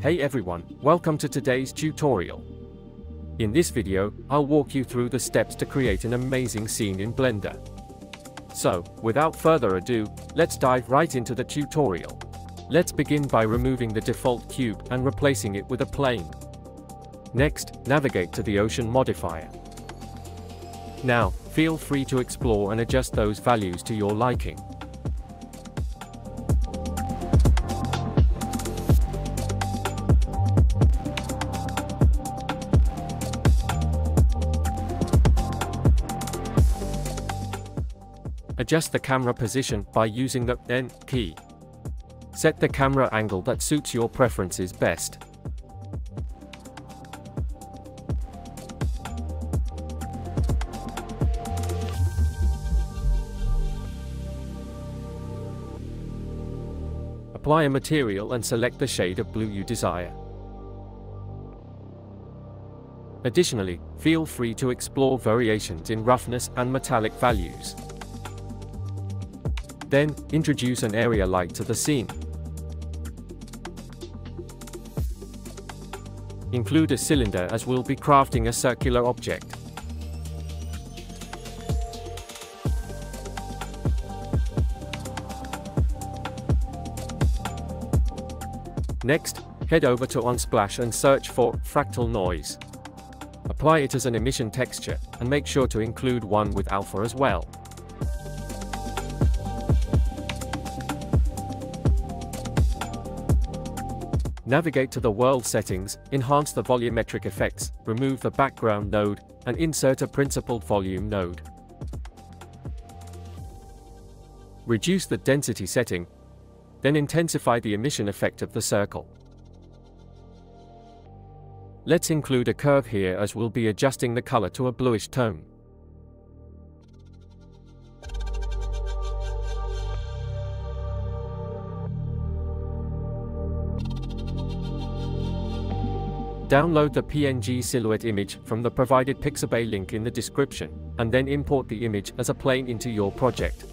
Hey everyone, welcome to today's tutorial. In this video, I'll walk you through the steps to create an amazing scene in Blender. So, without further ado, let's dive right into the tutorial. Let's begin by removing the default cube and replacing it with a plane. Next, navigate to the ocean modifier. Now, feel free to explore and adjust those values to your liking. Adjust the camera position by using the N key. Set the camera angle that suits your preferences best. Apply a material and select the shade of blue you desire. Additionally, feel free to explore variations in roughness and metallic values. Then, introduce an area light to the scene. Include a cylinder as we'll be crafting a circular object. Next, head over to Unsplash and search for fractal noise. Apply it as an emission texture, and make sure to include one with alpha as well. Navigate to the world settings, enhance the volumetric effects, remove the background node, and insert a principled volume node. Reduce the density setting, then intensify the emission effect of the circle. Let's include a curve here as we'll be adjusting the color to a bluish tone. Download the PNG silhouette image from the provided Pixabay link in the description, and then import the image as a plane into your project.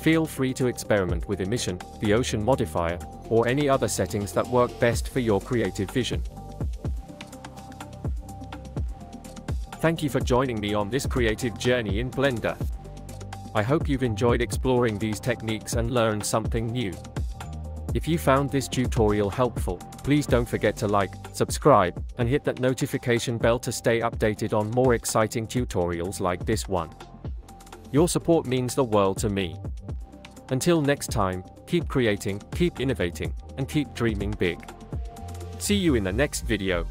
Feel free to experiment with emission, the ocean modifier, or any other settings that work best for your creative vision. Thank you for joining me on this creative journey in Blender. I hope you've enjoyed exploring these techniques and learned something new. If you found this tutorial helpful, please don't forget to like, subscribe, and hit that notification bell to stay updated on more exciting tutorials like this one. Your support means the world to me. Until next time, keep creating, keep innovating, and keep dreaming big. See you in the next video.